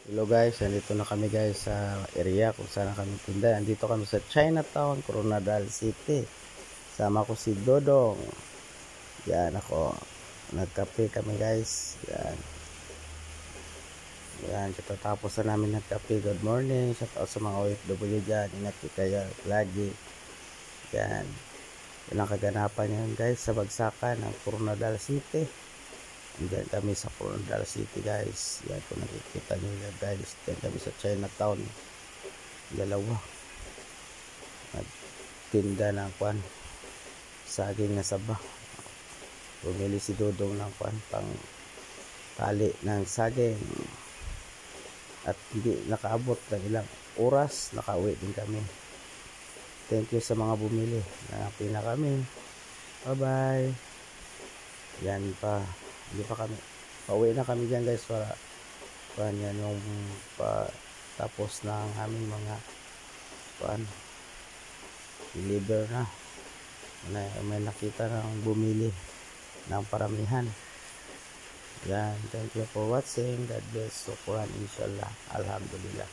Hello guys, nandito na kami guys sa area kung saan kami tinda. Nandito kami sa Chinatown, Coronadal City. Sama ko si Dodong. Yan ako. Nagkape kami guys. Yan. Yan, katatapos na namin nagkape. Good morning. Shout out sa mga OFW dyan. Ingat kayo lagi. Yan. Yan ang kaganapan yan guys sa bagsakan ng Coronadal City. Diyan kami sa Coronadal City guys. Yan kung nakikita nyo yan guys. Diyan kami sa Chinatown. Dalawa. Nagtinda ng kwan. Saging na saba. Bumili si Dodong ng kwan. Pang tali ng saging. At hindi nakaabot ng ilang oras. Nakauwi din kami. Thank you sa mga bumili. Nangapi na kami. Bye bye. Yan pa. Hindi pa kami. Pauwi na kami dyan guys para yan yung tapos ng aming mga deliver na. May nakita ng bumili ng paramihan. Yan. Thank you for watching. God bless. Sukuran inshallah. Alhamdulillah.